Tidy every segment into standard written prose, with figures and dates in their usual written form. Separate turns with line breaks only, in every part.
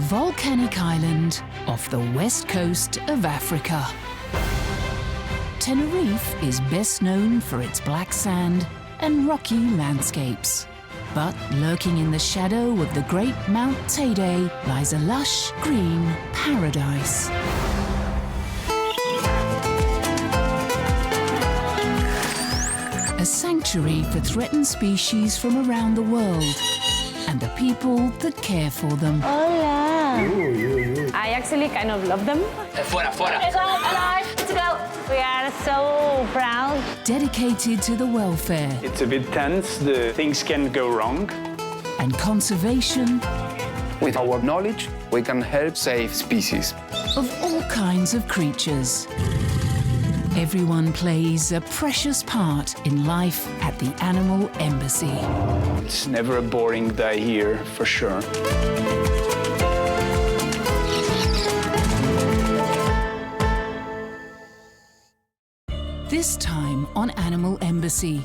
volcanic island off the west coast of Africa. Tenerife is best known for its black sand and rocky landscapes. But lurking in the shadow of the great Mount Teide lies a lush green paradise. A sanctuary for threatened species from around the world and the people that care for them.
Hola!
I actually kind of love them.
Fuera, fuera.
Let's go! We are so proud.
Dedicated to the welfare
It's a bit tense, things can go wrong.
and conservation
With our knowledge, we can help save species.
of all kinds of creatures. Everyone plays a precious part in life at the Animal Embassy.
It's never a boring day here, for sure.
This time on Animal Embassy,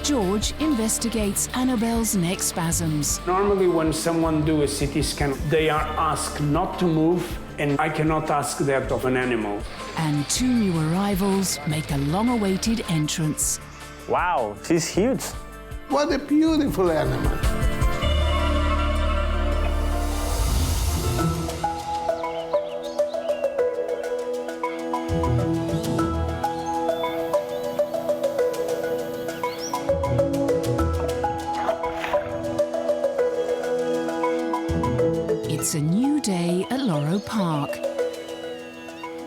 George investigates Annabel's neck spasms.
Normally when someone do a CT scan, they are asked not to move, and I cannot ask that of an animal.
And two new arrivals make a long-awaited entrance.
Wow, she's huge.
What a beautiful animal.
It's a new day at Loro Park.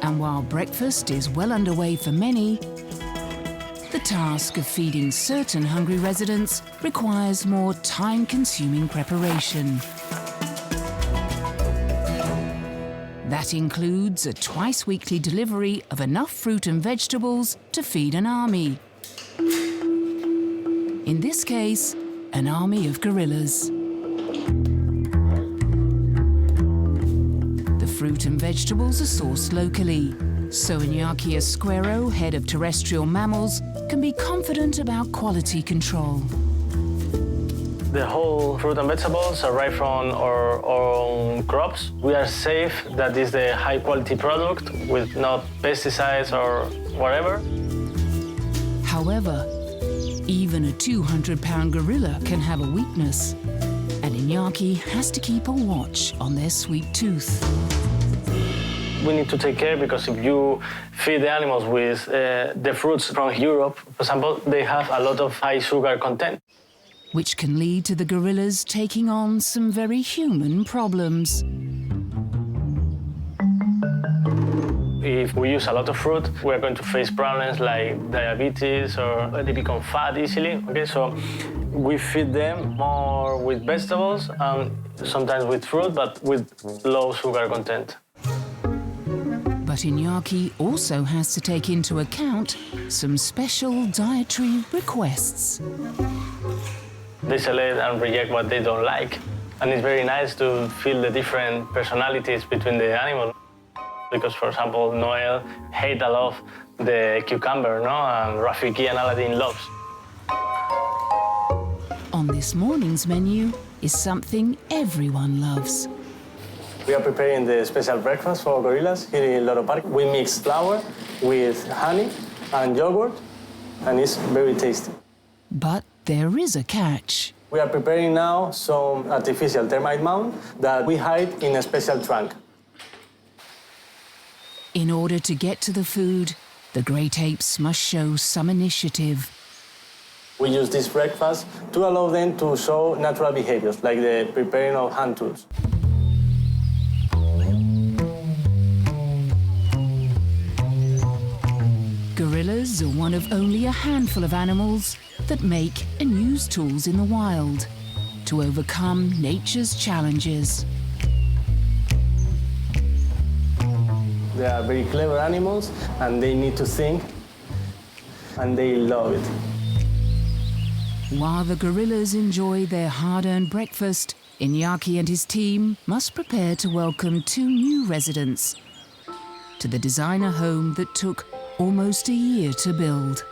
And while breakfast is well underway for many, the task of feeding certain hungry residents requires more time-consuming preparation. That includes a twice-weekly delivery of enough fruit and vegetables to feed an army. In this case, an army of gorillas. The fruit and vegetables are sourced locally, so Iñaki Esquero, head of terrestrial mammals, can be confident about quality control.
The whole fruit and vegetables arrive from our own crops. We are safe that is the high quality product with not pesticides or whatever.
However, even a 200-pound gorilla can have a weakness, and Iñaki has to keep a watch on their sweet tooth.
We need to take care because if you feed the animals with the fruits from Europe, for example, they have a lot of high sugar content.
Which can lead to the gorillas taking on some very human problems.
If we use a lot of fruit, we're going to face problems like diabetes or they become fat easily. Okay, so we feed them more with vegetables and sometimes with fruit, but with low sugar content.
But Iñaki also has to take into account some special dietary requests.
They select and reject what they don't like. And it's very nice to feel the different personalities between the animals. Because, for example, Noel hates a lot the cucumber, no? And Rafiki and Aladdin loves.
On this morning's menu is something everyone loves.
We are preparing the special breakfast for gorillas here in Loro Park. We mix flour with honey and yogurt, and it's very tasty.
But there is a catch.
We are preparing now some artificial termite mound that we hide in a special trunk.
In order to get to the food, the great apes must show some initiative.
We use this breakfast to allow them to show natural behaviors, like the preparing of hand tools.
Gorillas are one of only a handful of animals that make and use tools in the wild to overcome nature's challenges.
They are very clever animals, and they need to think, and they love it.
While the gorillas enjoy their hard-earned breakfast, Iñaki and his team must prepare to welcome two new residents to the designer home that took almost a year to build.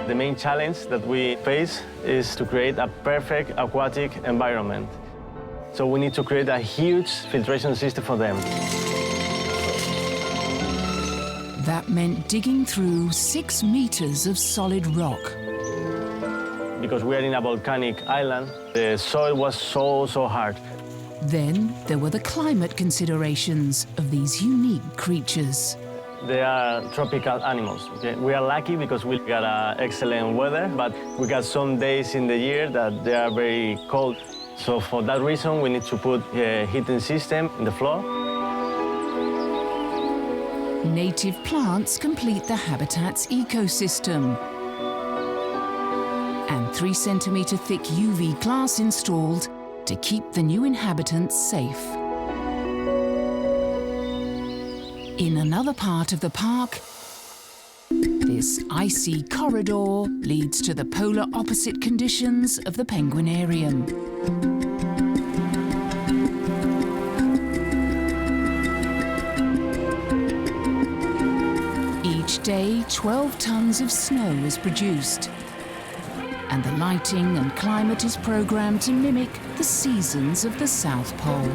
The main challenge that we face is to create a perfect aquatic environment. So we need to create a huge filtration system for them.
That meant digging through 6 meters of solid rock.
Because we are in a volcanic island, the soil was so hard.
Then there were the climate considerations of these unique creatures.
They are tropical animals. Okay? We are lucky because we got excellent weather, but we got some days in the year that they are very cold. So for that reason, we need to put a heating system in the floor.
Native plants complete the habitat's ecosystem. And 3 centimetre thick UV glass installed to keep the new inhabitants safe. In another part of the park, this icy corridor leads to the polar opposite conditions of the penguinarium. Each day, 12 tons of snow is produced, and the lighting and climate is programmed to mimic the seasons of the South Pole.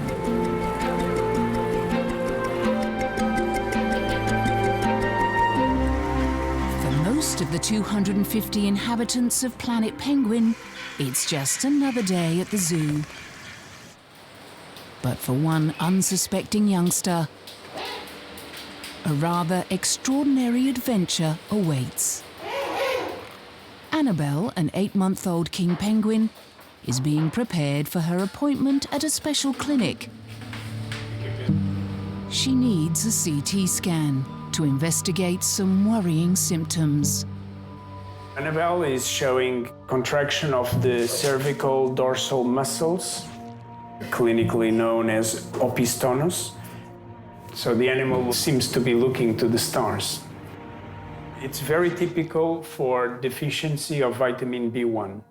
Most of the 250 inhabitants of Planet Penguin, it's just another day at the zoo. But for one unsuspecting youngster, a rather extraordinary adventure awaits. Annabel, an 8-month-old king penguin, is being prepared for her appointment at a special clinic. She needs a CT scan to investigate some worrying symptoms.
Annabel is showing contraction of the cervical dorsal muscles, clinically known as opistonus. So the animal seems to be looking to the stars. It's very typical for deficiency of vitamin B1.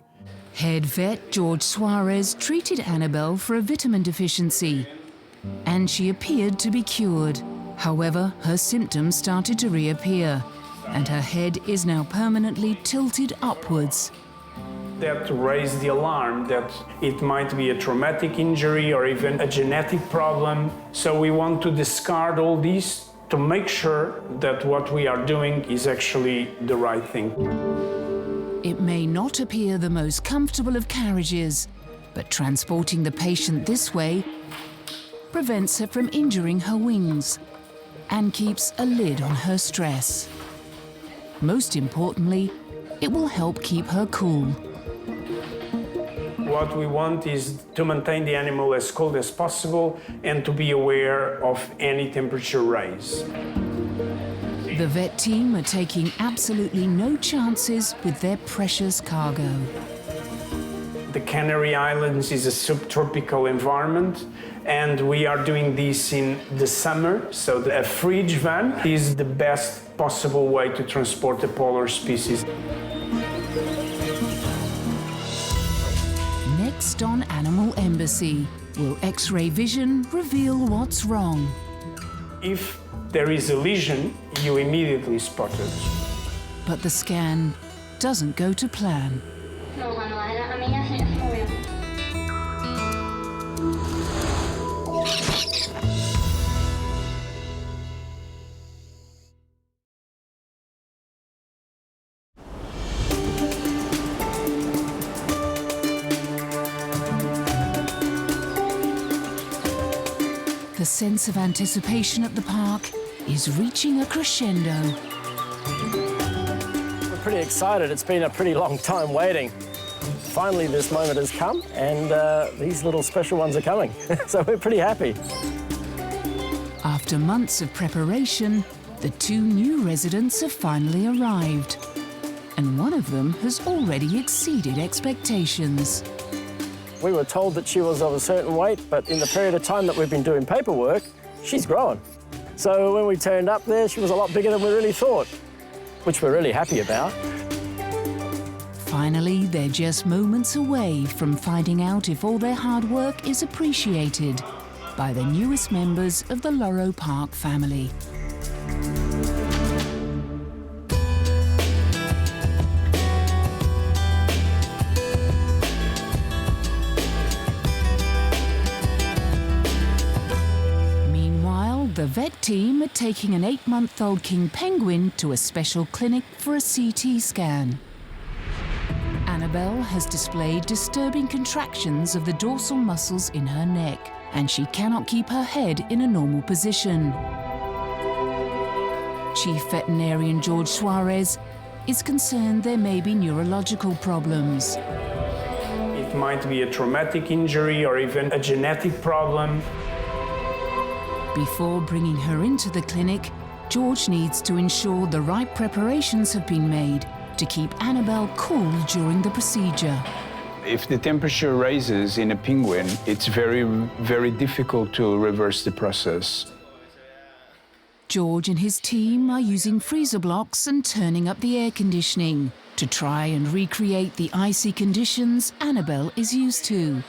Head vet George Suarez treated Annabel for a vitamin deficiency, and she appeared to be cured. However, her symptoms started to reappear, and her head is now permanently tilted upwards.
That raised the alarm that it might be a traumatic injury or even a genetic problem. So we want to discard all these to make sure that what we are doing is actually the right thing.
It may not appear the most comfortable of carriages, but transporting the patient this way prevents her from injuring her wings and keeps a lid on her stress. Most importantly, it will help keep her cool.
What we want is to maintain the animal as cold as possible and to be aware of any temperature rise.
The vet team are taking absolutely no chances with their precious cargo.
The Canary Islands is a subtropical environment, and we are doing this in the summer, so a fridge van is the best possible way to transport a polar species.
Next on Animal Embassy, will X-ray vision reveal what's wrong?
If there is a lesion, you immediately spot it.
But the scan doesn't go to plan. The sense of anticipation at the park is reaching a crescendo.
We're pretty excited. It's been a pretty long time waiting. Finally, this moment has come, and these little special ones are coming. So we're pretty happy.
After months of preparation, the 2 new residents have finally arrived. And one of them has already exceeded expectations.
We were told that she was of a certain weight, but in the period of time that we've been doing paperwork, she's grown. So when we turned up there, she was a lot bigger than we really thought, which we're really happy about.
Finally, they're just moments away from finding out if all their hard work is appreciated by the newest members of the Loro Park family. vet team are taking an 8-month-old king penguin to a special clinic for a CT scan. Annabel has displayed disturbing contractions of the dorsal muscles in her neck, and she cannot keep her head in a normal position. Chief Veterinarian George Suarez is concerned there may be neurological problems.
It might be a traumatic injury or even a genetic problem.
Before bringing her into the clinic, George needs to ensure the right preparations have been made to keep Annabel cool during the procedure.
If the temperature rises in a penguin, it's very, very difficult to reverse the process.
George and his team are using freezer blocks and turning up the air conditioning to try and recreate the icy conditions Annabel is used to.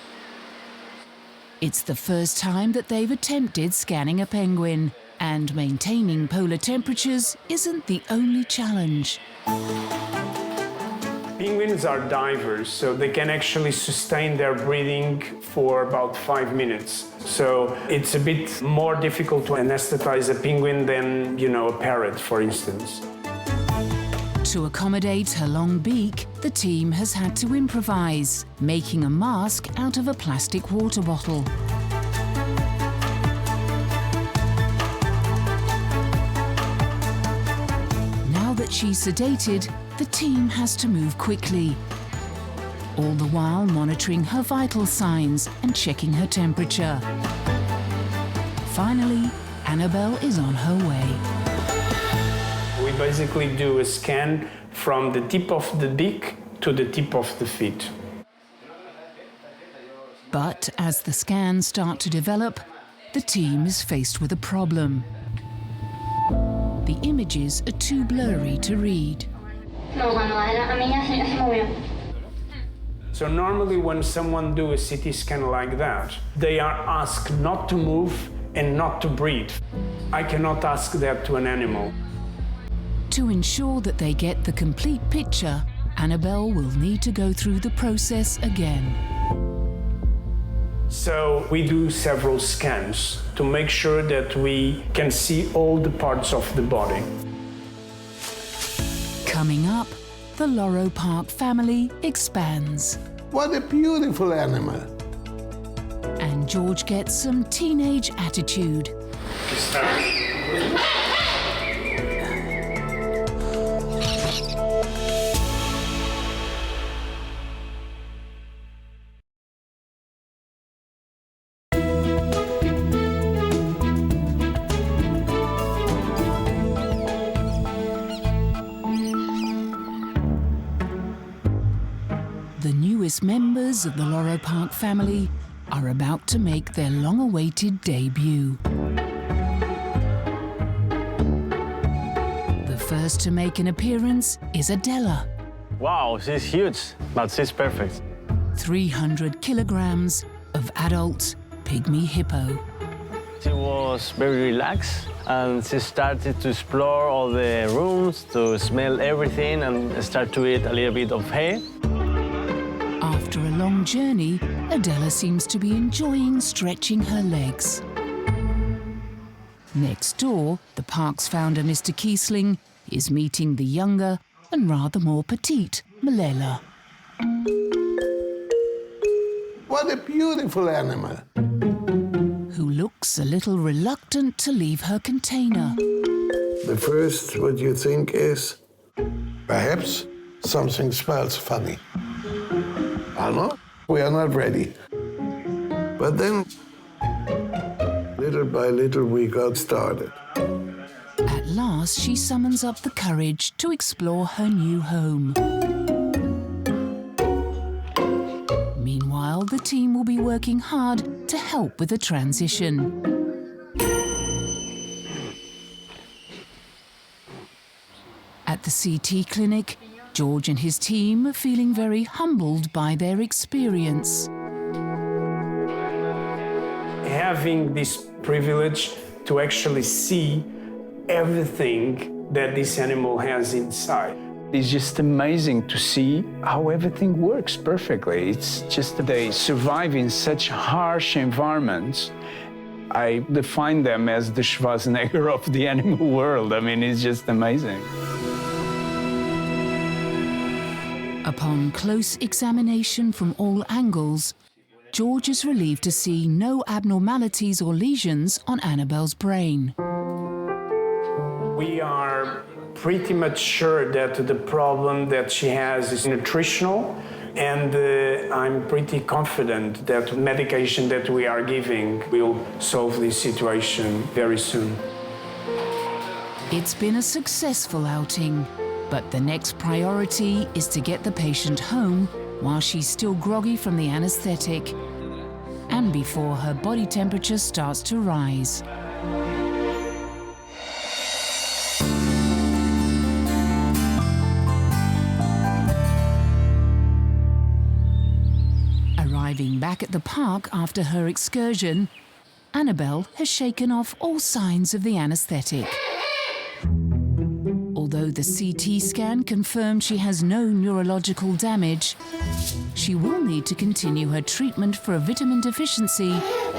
It's the first time that they've attempted scanning a penguin, and maintaining polar temperatures isn't the only challenge.
Penguins are divers, so they can actually sustain their breathing for about 5 minutes. So it's a bit more difficult to anesthetize a penguin than, a parrot, for instance.
To accommodate her long beak, the team has had to improvise, making a mask out of a plastic water bottle. Now that she's sedated, the team has to move quickly, all the while monitoring her vital signs and checking her temperature. Finally, Annabel is on her way.
We basically do a scan from the tip of the beak to the tip of the feet.
But as the scans start to develop, the team is faced with a problem. The images are too blurry to read.
So normally when someone do a CT scan like that, they are asked not to move and not to breathe. I cannot ask that to an animal.
To ensure that they get the complete picture, Annabel will need to go through the process again.
So we do several scans to make sure that we can see all the parts of the body.
Coming up, the Loro Park family expands.
What a beautiful animal.
And George gets some teenage attitude. The newest members of the Loro Park family are about to make their long-awaited debut. The first to make an appearance is Adela.
Wow, she's huge, but she's perfect.
300 kilograms of adult pygmy hippo.
She was very relaxed and she started to explore all the rooms, to smell everything and start to eat a little bit of hay.
After a long journey, Adela seems to be enjoying stretching her legs. Next door, the park's founder, Mr. Kiesling, is meeting the younger and rather more petite Malela.
What a beautiful animal.
Who looks a little reluctant to leave her container.
The first what you think is, perhaps something smells funny. I know, we are not ready. But then, little by little, we got started.
At last, she summons up the courage to explore her new home. Meanwhile, the team will be working hard to help with the transition. At the CT clinic, George and his team are feeling very humbled by their experience.
Having this privilege to actually see everything that this animal has inside.
It's just amazing to see how everything works perfectly. It's just that they survive in such harsh environments. I define them as the Schwarzenegger of the animal world. I mean, it's just amazing.
Upon close examination from all angles, George is relieved to see no abnormalities or lesions on Annabel's brain.
We are pretty much sure that the problem that she has is nutritional, and I'm pretty confident that medication that we are giving will solve this situation very soon.
It's been a successful outing, but the next priority is to get the patient home while she's still groggy from the anesthetic and before her body temperature starts to rise. Arriving back at the park after her excursion, Annabel has shaken off all signs of the anesthetic. Although the CT scan confirmed she has no neurological damage, she will need to continue her treatment for a vitamin deficiency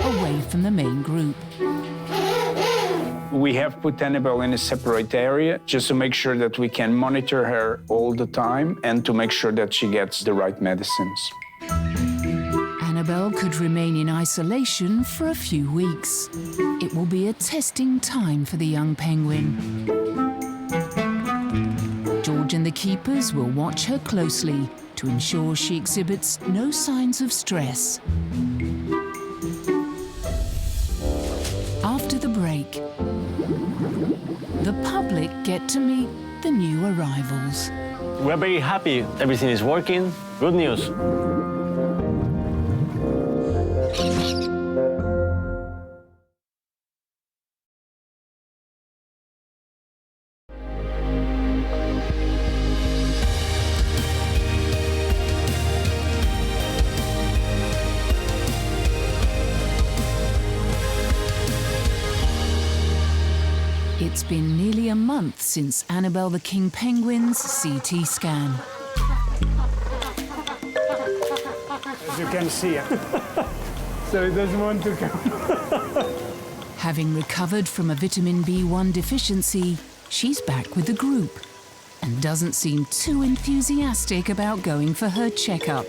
away from the main group.
We have put Annabel in a separate area just to make sure that we can monitor her all the time and to make sure that she gets the right medicines.
Annabel could remain in isolation for a few weeks. It will be a testing time for the young penguin. George and the keepers will watch her closely to ensure she exhibits no signs of stress. After the break, the public get to meet the new arrivals.
We're very happy. Everything is working. Good news.
It's been nearly a month since Annabel the King Penguin's CT scan.
As you can see, so it doesn't want to come.
Having recovered from a vitamin B1 deficiency, she's back with the group and doesn't seem too enthusiastic about going for her checkup.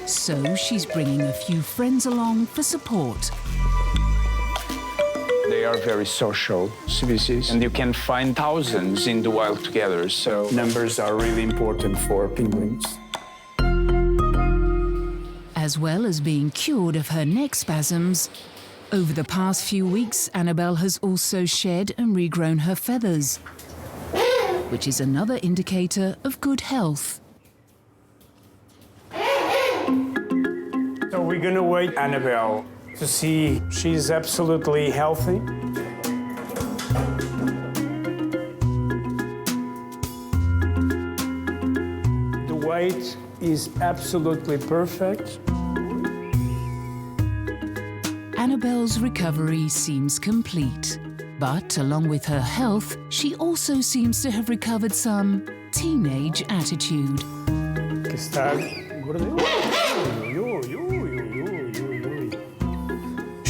So she's bringing a few friends along for support.
They are very social species, and you can find thousands in the wild together, so
Numbers are really important for penguins.
As well as being cured of her neck spasms, over the past few weeks, Annabel has also shed and regrown her feathers, which is another indicator of good health.
So we're gonna wait Annabel to see she's absolutely healthy. The weight is absolutely perfect.
Annabel's recovery seems complete, but along with her health, she also seems to have recovered some teenage attitude.
Que está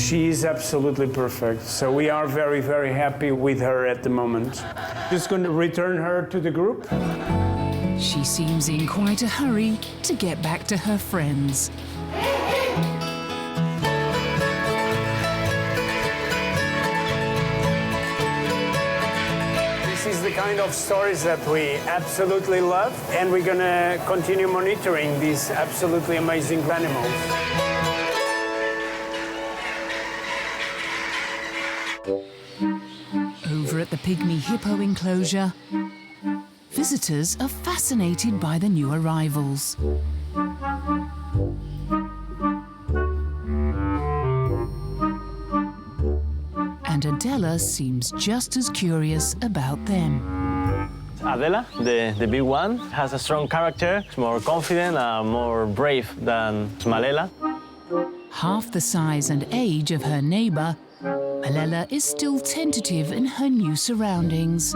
She is absolutely perfect, so we are very, very happy with her at the moment. Just going to return her to the group.
She seems in quite a hurry to get back to her friends.
This is the kind of stories that we absolutely love, and we're going to continue monitoring these absolutely amazing animals.
Over at the pygmy hippo enclosure, visitors are fascinated by the new arrivals. And Adela seems just as curious about them.
Adela, the big one, has a strong character. She's more confident and more brave than Malela.
Half the size and age of her neighbor, Malela is still tentative in her new surroundings.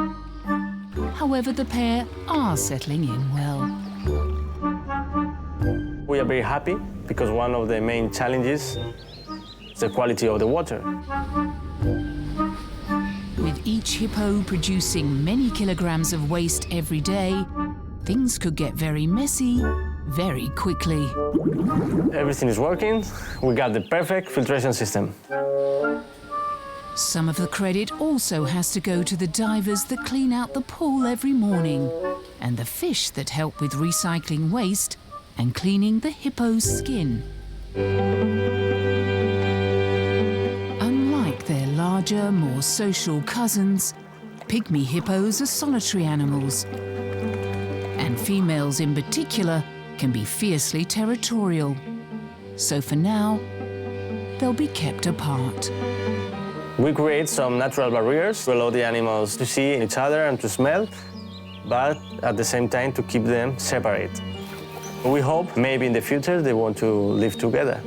However, the pair are settling in well.
We are very happy because one of the main challenges is the quality of the water.
With each hippo producing many kilograms of waste every day, things could get very messy very quickly.
Everything is working. We got the perfect filtration system.
Some of the credit also has to go to the divers that clean out the pool every morning and the fish that help with recycling waste and cleaning the hippo's skin. Unlike their larger, more social cousins, pygmy hippos are solitary animals, and females in particular can be fiercely territorial. So for now, they'll be kept apart.
We create some natural barriers to allow the animals to see each other and to smell, but at the same time to keep them separate. We hope maybe in the future they want to live together.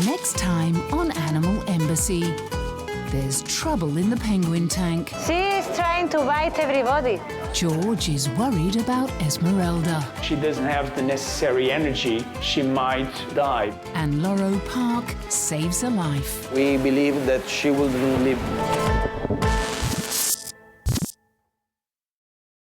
Next time on Animal Embassy, there's trouble in the penguin tank.
She is trying to bite everybody.
George is worried about Esmeralda.
She doesn't have the necessary energy. She might die.
And Loro Park saves a life.
We believe that she will live.